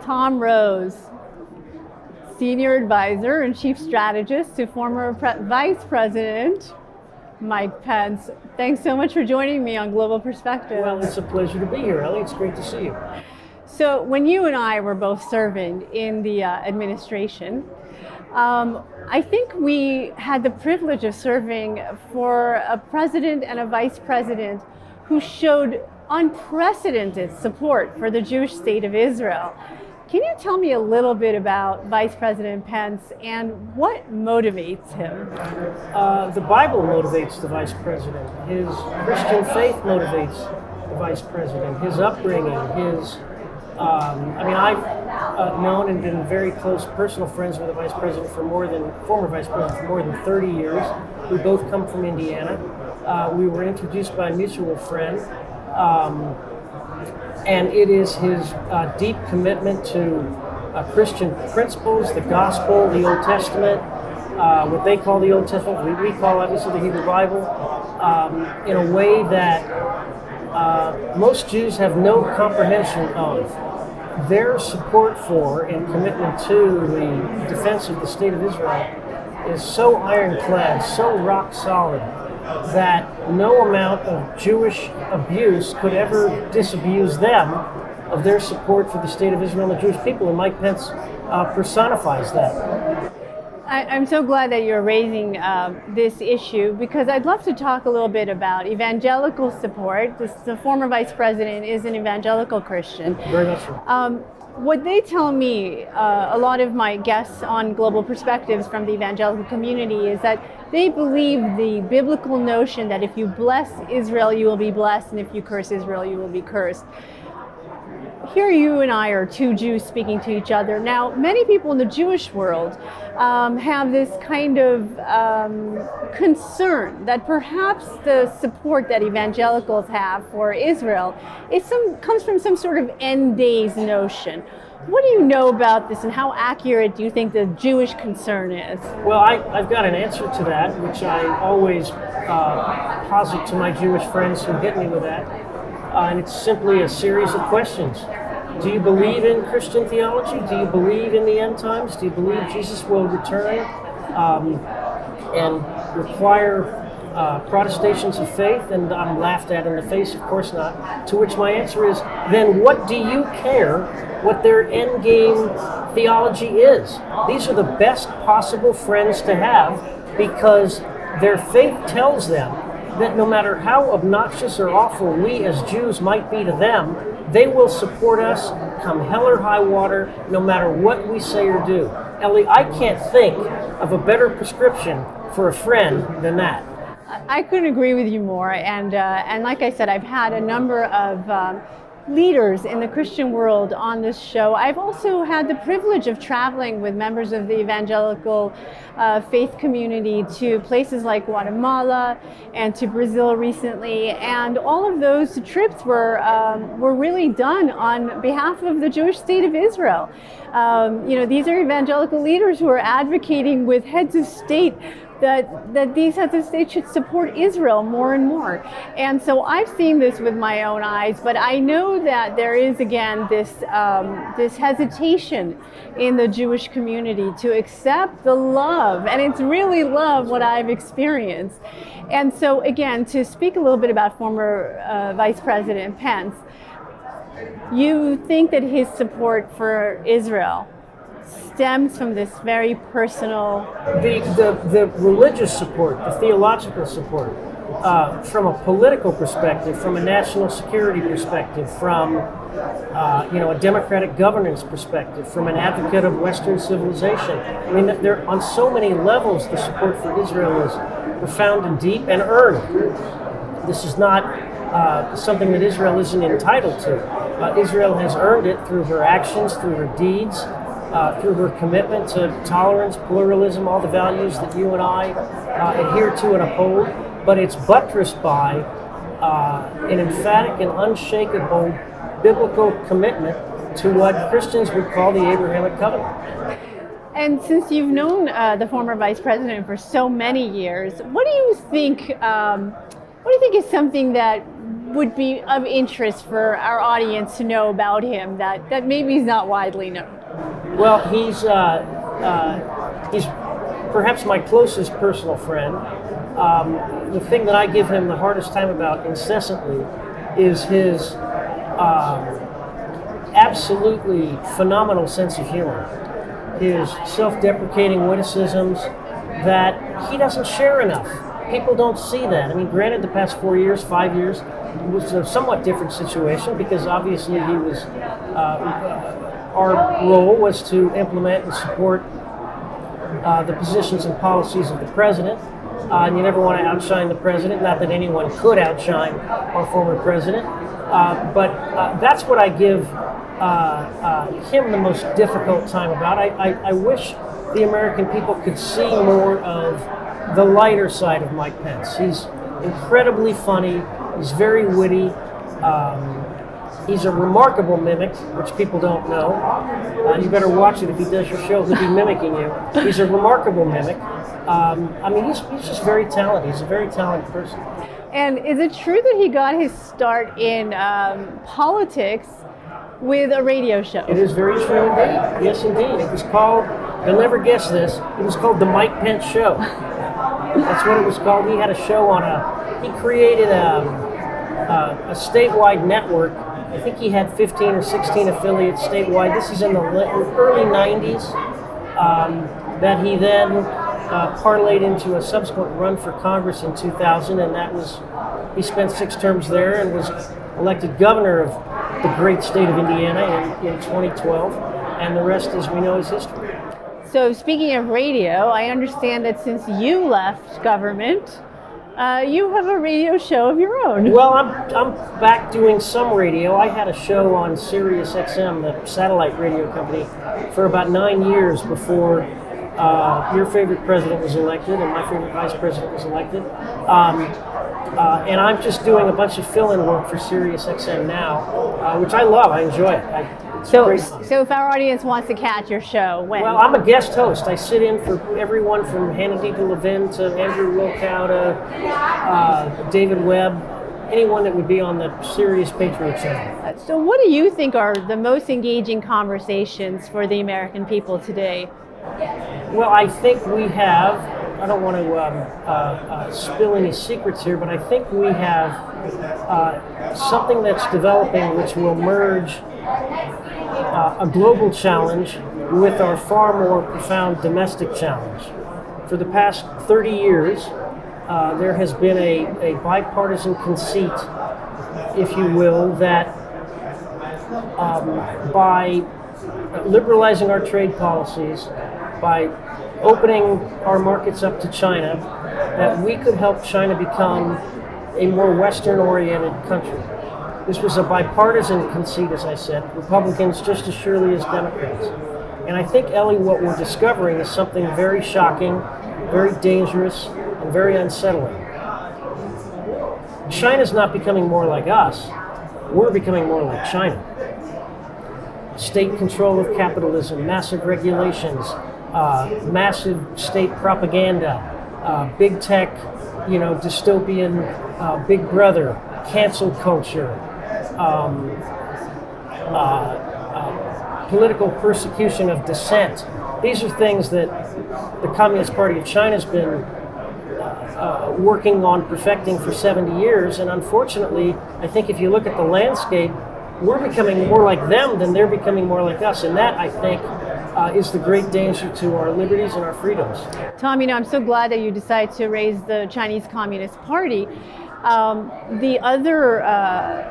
Tom Rose, Senior Advisor and Chief Strategist to former Vice President Mike Pence. Thanks so much for joining me on Global Perspective. Well, it's a pleasure to be here, Ellie. It's great to see you. So when you and I were both serving in the administration, I think we had the privilege of serving for a president and a vice president who showed unprecedented support for the Jewish state of Israel. Can you tell me a little bit about Vice President Pence and what motivates him? The Bible motivates the vice president. His Christian faith motivates the vice president. His upbringing, I've known and been very close personal friends with the vice president former vice president for more than 30 years. We both come from Indiana. We were introduced by a mutual friend. And it is his deep commitment to Christian principles, the gospel, the Old Testament, what they call the Old Testament, we call obviously the Hebrew Bible, in a way that most Jews have no comprehension of. Their support for and commitment to the defense of the state of Israel is so ironclad, so rock solid, that no amount of Jewish abuse could ever disabuse them of their support for the state of Israel and the Jewish people, and Mike Pence personifies that. I'm so glad that you're raising this issue, because I'd love to talk a little bit about evangelical support. The former vice president is an evangelical Christian. Very much so. What they tell me, a lot of my guests on Global Perspectives from the evangelical community, is that they believe the biblical notion that if you bless Israel, you will be blessed, and if you curse Israel, you will be cursed. Here you and I are two Jews speaking to each other. Now, many people in the Jewish world have this kind of concern that perhaps the support that evangelicals have for Israel comes from some sort of end days notion. What do you know about this, and how accurate do you think the Jewish concern is? Well, I've got an answer to that, which I always posit to my Jewish friends who hit me with that. And it's simply a series of questions. Do you believe in Christian theology? Do you believe in the end times? Do you believe Jesus will return and require protestations of faith? And I'm laughed at in the face, of course not. To which my answer is, then what do you care what their end game theology is? These are the best possible friends to have, because their faith tells them that no matter how obnoxious or awful we as Jews might be to them, they will support us come hell or high water, no matter what we say or do. Ellie, I can't think of a better prescription for a friend than that. I couldn't agree with you more. And like I said, I've had a number of leaders in the Christian world on this show. I've also had the privilege of traveling with members of the evangelical faith community to places like Guatemala and to Brazil recently, and all of those trips were really done on behalf of the Jewish state of Israel. These are evangelical leaders who are advocating with heads of state that these heads of state should support Israel more and more. And so I've seen this with my own eyes, but I know that there is, again, this hesitation in the Jewish community to accept the love, and it's really love what I've experienced. And so, again, to speak a little bit about former Vice President Pence, you think that his support for Israel stems from this very personal... The religious support, the theological support, from a political perspective, from a national security perspective, from a democratic governance perspective, from an advocate of Western civilization. I mean, there on so many levels, the support for Israel is profound and deep and earned. This is not something that Israel isn't entitled to. Israel has earned it through her actions, through her deeds, through her commitment to tolerance, pluralism, all the values that you and I adhere to and uphold. But it's buttressed by an emphatic and unshakable biblical commitment to what Christians would call the Abrahamic covenant. And since you've known the former vice president for so many years, what do you think is something that would be of interest for our audience to know about him that maybe is not widely known? Well, he's perhaps my closest personal friend. The thing that I give him the hardest time about incessantly is his absolutely phenomenal sense of humor, his self-deprecating witticisms that he doesn't share enough. People don't see that. I mean, granted, the past 4 years, 5 years, was a somewhat different situation because obviously he was, our role was to implement and support the positions and policies of the president. And you never want to outshine the president, not that anyone could outshine our former president. But that's what I give him the most difficult time about. I wish the American people could see more of the lighter side of Mike Pence. He's incredibly funny. He's very witty. He's a remarkable mimic, which people don't know. You better watch it if he does your show. He'll be mimicking you. He's a remarkable mimic. I mean, he's just very talented. He's a very talented person. And is it true that he got his start in politics with a radio show? It is very true indeed. Yes, indeed. It was called, you'll never guess this, it was called The Mike Pence Show. That's what it was called. He had a show on he created a statewide network. I think he had 15 or 16 affiliates statewide. This is in the early 90s that he then parlayed into a subsequent run for Congress in 2000, and that was, he spent 6 terms there and was elected governor of the great state of Indiana in 2012, and the rest, as we know, is history. So speaking of radio, I understand that since you left government, you have a radio show of your own. Well, I'm back doing some radio. I had a show on Sirius XM, the satellite radio company, for about 9 years before your favorite president was elected and my favorite vice president was elected. And I'm just doing a bunch of fill-in work for Sirius XM now, which I love. I enjoy it. So if our audience wants to catch your show, when? Well, I'm a guest host. I sit in for everyone from Hannah D. Levin to Andrew Wilkow to David Webb, anyone that would be on the Sirius Patriot channel. So what do you think are the most engaging conversations for the American people today? Well, I think we have, I don't want to spill any secrets here, but I think we have something that's developing which will merge a global challenge with our far more profound domestic challenge. For the past 30 years, there has been a bipartisan conceit, if you will, that by liberalizing our trade policies, by opening our markets up to China, that we could help China become a more Western-oriented country. This was a bipartisan conceit, as I said, Republicans just as surely as Democrats. And I think, Ellie, what we're discovering is something very shocking, very dangerous, and very unsettling. China's not becoming more like us. We're becoming more like China. State control of capitalism, massive regulations, massive state propaganda, big tech, dystopian Big Brother, cancel culture, political persecution of dissent. These are things that the Communist Party of China's been working on perfecting for 70 years, and unfortunately, I think if you look at the landscape, we're becoming more like them than they're becoming more like us, and that, I think, is the great danger to our liberties and our freedoms. Tom, I'm so glad that you decided to raise the Chinese Communist Party. The other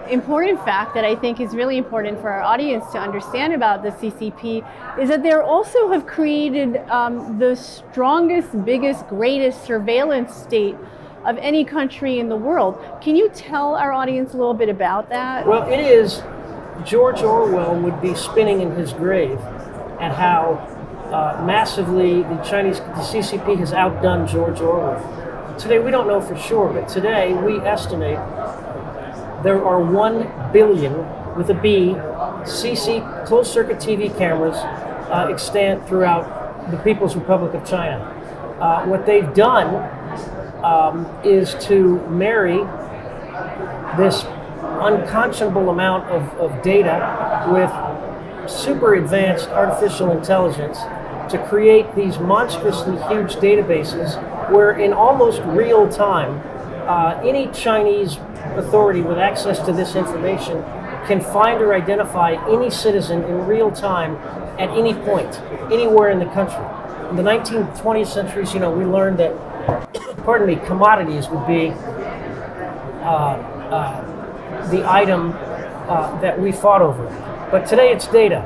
important fact that I think is really important for our audience to understand about the CCP is that they also have created the strongest, biggest, greatest surveillance state of any country in the world. Can you tell our audience a little bit about that? Well, it is. George Orwell would be spinning in his grave at how massively the CCP has outdone George Orwell. Today, we don't know for sure, but today we estimate there are 1 billion, with a B, closed-circuit TV cameras extant throughout the People's Republic of China. What they've done is to marry this unconscionable amount of data with super advanced artificial intelligence to create these monstrously huge databases where in almost real time, any Chinese authority with access to this information can find or identify any citizen in real time at any point, anywhere in the country. In the 19th, 20th centuries, we learned that, commodities would be the item that we fought over. But today it's data,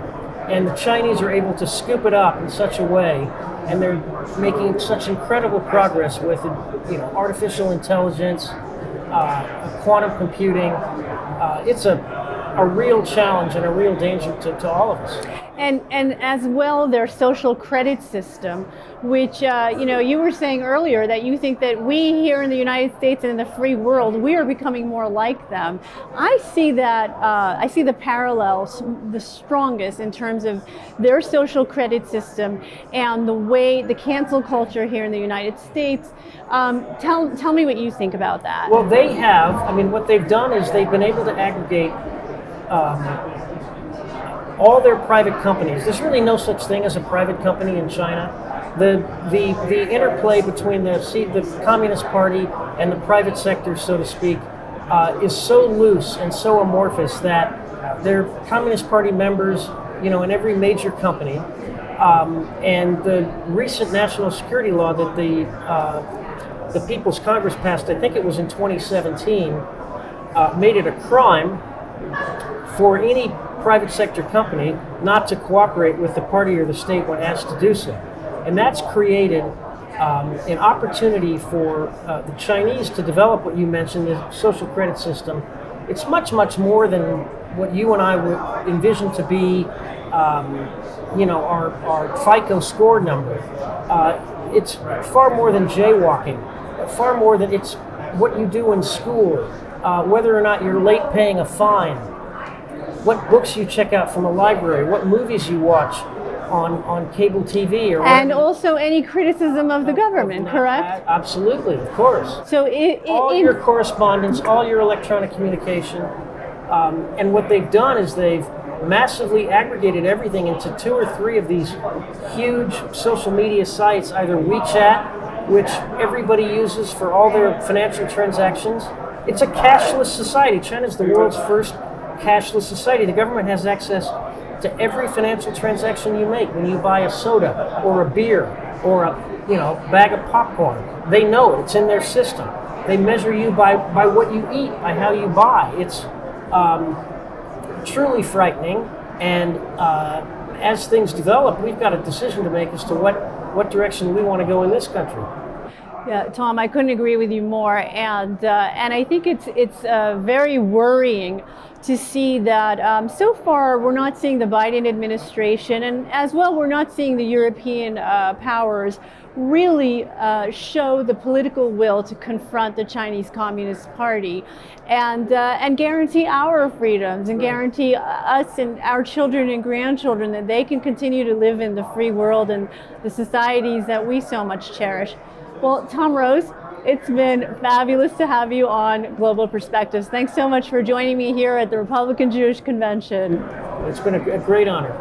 and the Chinese are able to scoop it up in such a way, and they're making such incredible progress with artificial intelligence, quantum computing. It's a real challenge and a real danger to all of us. And as well, their social credit system, which you were saying earlier that you think that we here in the United States and in the free world, we are becoming more like them. I see that I see the parallels the strongest in terms of their social credit system and the cancel culture here in the United States. Tell me what you think about that. Well, they have. What they've done is they've been able to aggregate all their private companies. There's really no such thing as a private company in China. The interplay between the Communist Party and the private sector, so to speak, is so loose and so amorphous that they're Communist Party members, in every major company. And the recent national security law that the People's Congress passed, I think it was in 2017, made it a crime for any private sector company not to cooperate with the party or the state when asked to do so. And that's created an opportunity for the Chinese to develop what you mentioned, the social credit system. It's much, much more than what you and I would envision to be, our FICO score number. It's far more than jaywalking, far more than it's what you do in school, whether or not you're late paying a fine, what books you check out from a library, what movies you watch on cable TV, and also any criticism of the government, correct? Absolutely, of course. So all your correspondence, all your electronic communication, and what they've done is they've massively aggregated everything into 2 or 3 of these huge social media sites, either WeChat, which everybody uses for all their financial transactions. It's a cashless society. China's the world's first cashless society. The government has access to every financial transaction you make. When you buy a soda or a beer or a bag of popcorn, they know it. It's in their system. They measure you by what you eat, by how you buy. It's truly frightening. And as things develop, we've got a decision to make as to what direction we want to go in this country. Yeah, Tom, I couldn't agree with you more, and I think it's very worrying to see that so far we're not seeing the Biden administration, and as well we're not seeing the European powers really show the political will to confront the Chinese Communist Party and guarantee our freedoms and guarantee us and our children and grandchildren that they can continue to live in the free world and the societies that we so much cherish. Well, Tom Rose, it's been fabulous to have you on Global Perspectives. Thanks so much for joining me here at the Republican Jewish Convention. It's been a great honor.